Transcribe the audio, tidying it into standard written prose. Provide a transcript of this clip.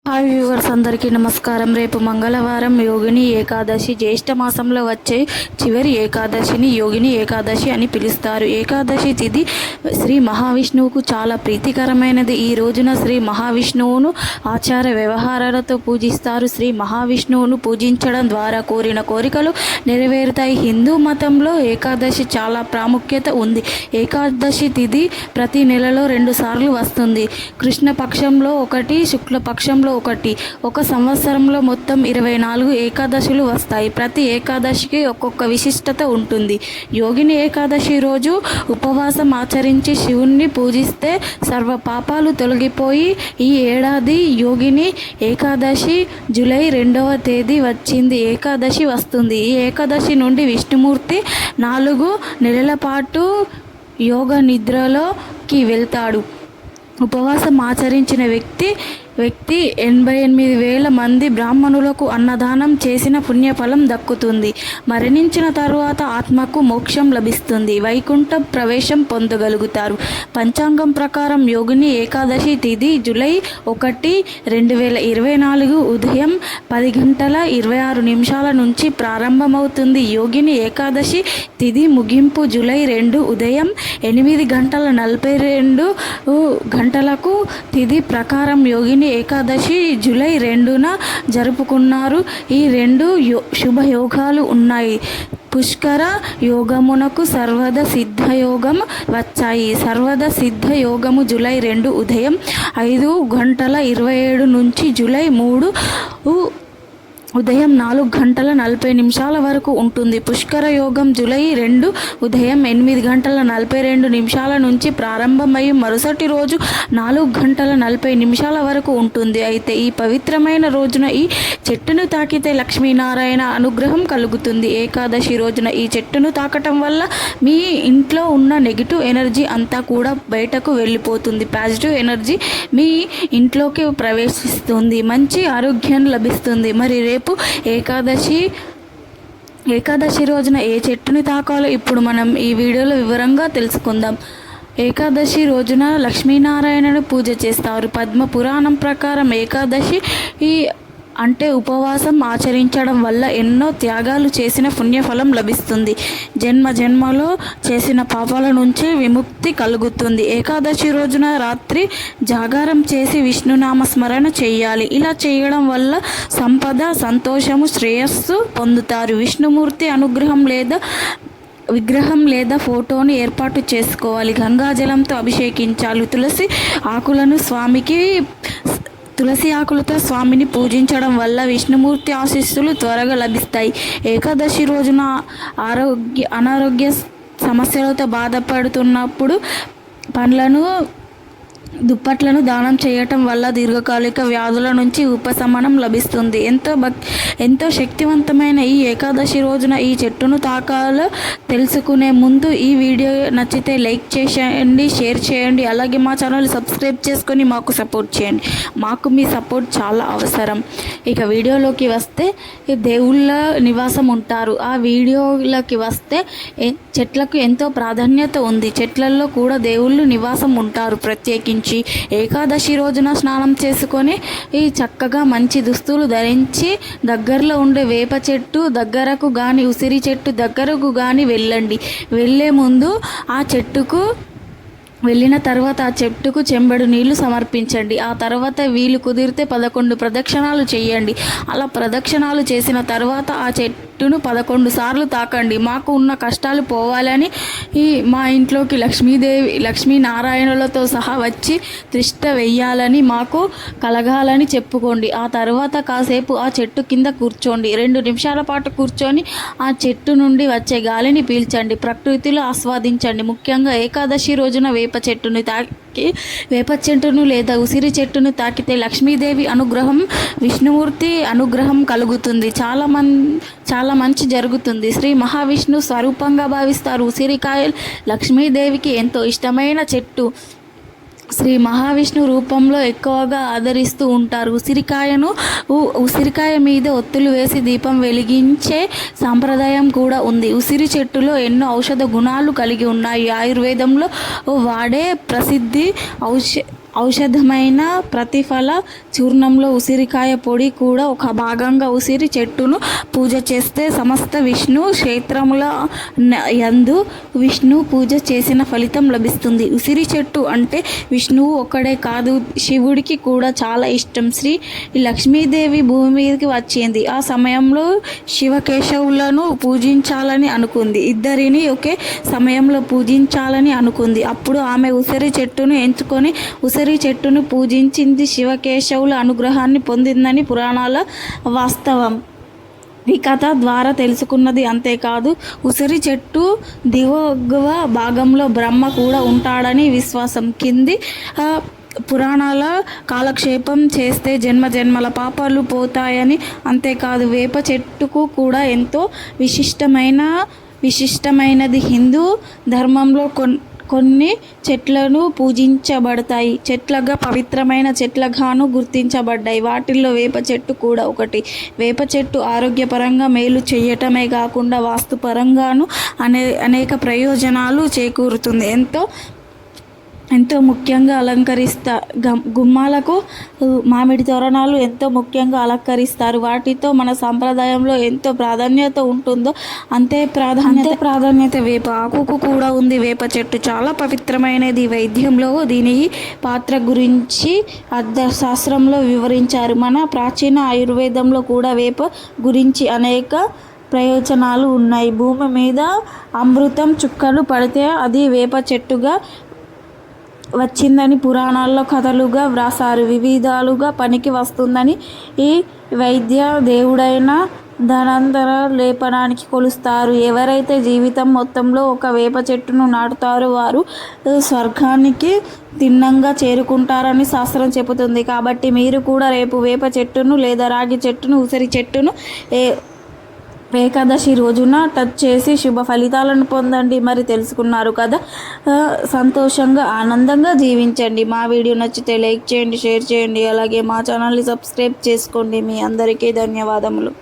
Hi viewers, అందరికీ నమస్కారం. రేపు మంగళవారం యోగిని ఏకాదశి. జ్యేష్ఠ మాసంలో వచ్చే చివరి ఏకాదశిని యోగిని ఏకాదశి అని పిలుస్తారు. ఏకాదశి తిథి శ్రీ మహావిష్ణువుకు చాలా ప్రీతికరమైనది. ఈ రోజున శ్రీ మహావిష్ణువును ఆచార వ్యవహారాలతో పూజిస్తారు. శ్రీ మహావిష్ణువును పూజించడం ద్వారా కోరిన కోరికలు నెరవేరుతాయి. హిందూ మతంలో ఏకాదశి చాలా ప్రాముఖ్యత ఉంది. ఏకాదశి తిథి ప్రతి నెలలో 2 సార్లు వస్తుంది. కృష్ణపక్షంలో ఒకటి, శుక్లపక్షంలో ఒకటి. ఒక సంవత్సరంలో మొత్తం 24 ఏకాదశులు వస్తాయి. ప్రతి ఏకాదశికి ఒక్కొక్క విశిష్టత ఉంటుంది. యోగిని ఏకాదశి రోజు ఉపవాసం ఆచరించి శివుణ్ణి పూజిస్తే సర్వ పాపాలు తొలగిపోయి ఈ ఏడాది యోగిని ఏకాదశి జూలై 2వ తేదీ వచ్చింది. ఏకాదశి వస్తుంది. ఈ ఏకాదశి నుండి విష్ణుమూర్తి 4 నెలల పాటు యోగ నిద్రలోకి వెళ్తాడు. ఉపవాసం ఆచరించిన వ్యక్తి 88,000 మంది బ్రాహ్మణులకు అన్నదానం చేసిన పుణ్యఫలం దక్కుతుంది. మరణించిన తరువాత ఆత్మకు మోక్షం లభిస్తుంది. వైకుంఠ ప్రవేశం పొందగలుగుతారు. పంచాంగం ప్రకారం యోగిని ఏకాదశి తిథి జూలై 1, 2024 ఉదయం 10:26 నుంచి ప్రారంభమవుతుంది. యోగిని ఏకాదశి తిథి ముగింపు జూలై 2 ఉదయం 8:42 తిథి ప్రకారం యోగిని ఏకాదశి జూలై 2న జరుపుకున్నారు. ఈ 2 శుభయోగాలు ఉన్నాయి. పుష్కర యోగమునకు సర్వద సిద్ధ యోగం వచ్చాయి. సర్వద సిద్ధ యోగము జూలై 2 ఉదయం 5:27 నుంచి జూలై 3 ఉదయం 4:40 వరకు ఉంటుంది. పుష్కర యోగం జూలై 2 ఉదయం 8:42 నుంచి ప్రారంభమై మరుసటి రోజు 4:40 వరకు ఉంటుంది. అయితే ఈ పవిత్రమైన రోజున ఈ చెట్టును తాకితే లక్ష్మీనారాయణ అనుగ్రహం కలుగుతుంది. ఏకాదశి రోజున ఈ చెట్టును తాకటం వల్ల మీ ఇంట్లో ఉన్న నెగిటివ్ ఎనర్జీ అంతా కూడా బయటకు వెళ్ళిపోతుంది. పాజిటివ్ ఎనర్జీ మీ ఇంట్లోకి ప్రవేశిస్తుంది. మంచి ఆరోగ్యం లభిస్తుంది. మరి రేపు ఏకాదశి రోజున ఏ చెట్టుని తాకాలో ఇప్పుడు మనం ఈ వీడియోలో వివరంగా తెలుసుకుందాం. ఏకాదశి రోజున లక్ష్మీనారాయణను పూజ చేస్తారు. పద్మ పురాణం ప్రకారం ఏకాదశి అంటే ఉపవాసం ఆచరించడం వల్ల ఎన్నో త్యాగాలు చేసిన పుణ్యఫలం లభిస్తుంది. జన్మలో చేసిన పాపాల నుంచి విముక్తి కలుగుతుంది. ఏకాదశి రోజున రాత్రి జాగారం చేసి విష్ణునామ స్మరణ చేయాలి. ఇలా చేయడం వల్ల సంపద, సంతోషము, శ్రేయస్సు పొందుతారు. విష్ణుమూర్తి అనుగ్రహం విగ్రహం లేదా ఫోటోని ఏర్పాటు చేసుకోవాలి. గంగాజలంతో అభిషేకించాలి. తులసి ఆకులతో స్వామిని పూజించడం వల్ల విష్ణుమూర్తి ఆశీస్సులు త్వరగా లభిస్తాయి. ఏకాదశి రోజున అనారోగ్య సమస్యలతో బాధపడుతున్నప్పుడు పండ్లను, దుప్పట్లను దానం చేయటం వల్ల దీర్ఘకాలిక వ్యాధుల నుంచి ఉపశమనం లభిస్తుంది. ఎంతో శక్తివంతమైన ఈ ఏకాదశి రోజున ఈ చెట్టును తాకాలో తెలుసుకునే ముందు ఈ వీడియో నచ్చితే లైక్ చేయండి, షేర్ చేయండి. అలాగే మా ఛానల్ సబ్స్క్రైబ్ చేసుకొని మాకు సపోర్ట్ చేయండి. మాకు మీ సపోర్ట్ చాలా అవసరం. ఇక వీడియోలోకి వస్తే దేవుళ్ళ నివాసం ఉంటారు. ఆ వీడియోలోకి వస్తే చెట్లకు ఎంతో ప్రాధాన్యత ఉంది. చెట్లలో కూడా దేవుళ్ళు నివాసం ఉంటారు. ప్రత్యేకించి ఏకాదశి రోజున స్నానం చేసుకొని చక్కగా మంచి దుస్తులు ధరించి దగ్గరలో ఉండే వేప చెట్టు దగ్గరకు కానీ, ఉసిరి చెట్టు దగ్గరకు కానీ వెళ్ళండి. వెళ్ళే ముందు ఆ చెట్టుకు వెళ్ళిన తర్వాత ఆ చెట్టుకు చెంబెడు నీళ్లు సమర్పించండి. ఆ తర్వాత వీలు కుదిరితే 11 ప్రదక్షిణాలు చేయండి. అలా ప్రదక్షిణాలు చేసిన తర్వాత ఆ చెట్టును 11 సార్లు తాకండి. మాకు ఉన్న కష్టాలు పోవాలని, మా ఇంట్లోకి లక్ష్మీనారాయణులతో సహా వచ్చి తిష్ట వెయ్యాలని, మాకు కలగాలని చెప్పుకోండి. ఆ తర్వాత కాసేపు ఆ చెట్టు కింద కూర్చోండి. 2 నిమిషాల పాటు కూర్చొని ఆ చెట్టు నుండి వచ్చే గాలిని పీల్చండి. ప్రకృతిలో ఆస్వాదించండి. ముఖ్యంగా ఏకాదశి రోజున వేప చెట్టును లేదా ఉసిరి చెట్టును తాకితే లక్ష్మీదేవి అనుగ్రహం, విష్ణుమూర్తి అనుగ్రహం కలుగుతుంది. చాలా మంచి జరుగుతుంది. శ్రీ మహావిష్ణు స్వరూపంగా భావిస్తారు. ఉసిరికాయలు లక్ష్మీదేవికి ఎంతో ఇష్టమైన చెట్టు. శ్రీ మహావిష్ణు రూపంలో ఎక్కువగా ఆదరిస్తూ ఉంటారు. ఉసిరికాయ మీద ఒత్తులు వేసి దీపం వెలిగించే సాంప్రదాయం కూడా ఉంది. ఉసిరి చెట్టులో ఎన్నో ఔషధ గుణాలు కలిగి ఉన్నాయి. ఆయుర్వేదంలో వాడే ప్రసిద్ధి ఔషధమైన ప్రతిఫల చూర్ణంలో ఉసిరికాయ పొడి కూడా ఒక భాగంగా ఉసిరి చెట్టును పూజ చేస్తే సమస్త విష్ణు క్షేత్రముల యందు విష్ణు పూజ చేసిన ఫలితం లభిస్తుంది. ఉసిరి చెట్టు అంటే విష్ణువు ఒక్కడే కాదు, శివుడికి కూడా చాలా ఇష్టం. శ్రీ లక్ష్మీదేవి భూమి మీదకి వచ్చింది. ఆ సమయంలో శివకేశవులను పూజించాలని అనుకుంది. ఇద్దరిని ఒకే సమయంలో పూజించాలని అనుకుంది. అప్పుడు ఆమె ఉసిరి చెట్టును ఎంచుకొని ఉసిరి చెట్టును పూజించింది. శివకేశవుల అనుగ్రహాన్ని పొందిందని పురాణాల వాస్తవం. ఈ కథ ద్వారా తెలుసుకున్నది. అంతేకాదు ఉసిరి చెట్టు దిగువ భాగంలో బ్రహ్మ కూడా ఉంటాడని విశ్వాసం. కింది పురాణాల కాలక్షేపం చేస్తే జన్మ జన్మల పాపాలు పోతాయని. అంతేకాదు వేప చెట్టుకు కూడా ఎంతో విశిష్టమైనది. హిందూ ధర్మంలో కొన్ని చెట్లను పూజించబడతాయి. చెట్లగా పవిత్రమైన చెట్లగాను గుర్తించబడ్డాయి. వాటిల్లో వేప చెట్టు కూడా ఒకటి. వేప చెట్టు ఆరోగ్యపరంగా మేలు చేయటమే కాకుండా వాస్తుపరంగాను అనేక ప్రయోజనాలు చేకూరుతుంది. ఎంతో ముఖ్యంగా గుమ్మాలకు మామిడి తోరణాలు ఎంతో ముఖ్యంగా అలంకరిస్తారు. వాటితో మన సాంప్రదాయంలో ఎంతో ప్రాధాన్యత ఉంటుందో అంతే ప్రాధాన్యత వేప ఆకుకు కూడా ఉంది. వేప చెట్టు చాలా పవిత్రమైనది. వైద్యంలో దీని పాత్ర గురించి శాస్త్రంలో వివరించారు. మన ప్రాచీన ఆయుర్వేదంలో కూడా వేప గురించి అనేక ప్రయోజనాలు ఉన్నాయి. భూమి మీద అమృతం చుక్కలు పడితే అది వేప చెట్టుగా వచ్చిందని పురాణాల్లో కథలుగా వ్రాసారు. వివిధాలుగా పనికి వస్తుందని ఈ వైద్య దేవుడైన ధనంతర లేపనానికి కొలుస్తారు. ఎవరైతే జీవితం మొత్తంలో ఒక వేప చెట్టును నాటుతారో వారు స్వర్గానికి తిన్నంగా చేరుకుంటారని శాస్త్రం చెబుతుంది. కాబట్టి మీరు కూడా రేపు వేప చెట్టును లేదా రాగి చెట్టును ఉసిరి చెట్టును ఏకాదశి రోజున టచ్ చేసి శుభ ఫలితాలను పొందండి. మరి తెలుసుకున్నారు కదా, సంతోషంగా ఆనందంగా జీవించండి. మా వీడియో నచ్చితే లైక్ చేయండి, షేర్ చేయండి. అలాగే మా ఛానల్ని సబ్స్క్రైబ్ చేసుకోండి. మీ అందరికీ ధన్యవాదములు.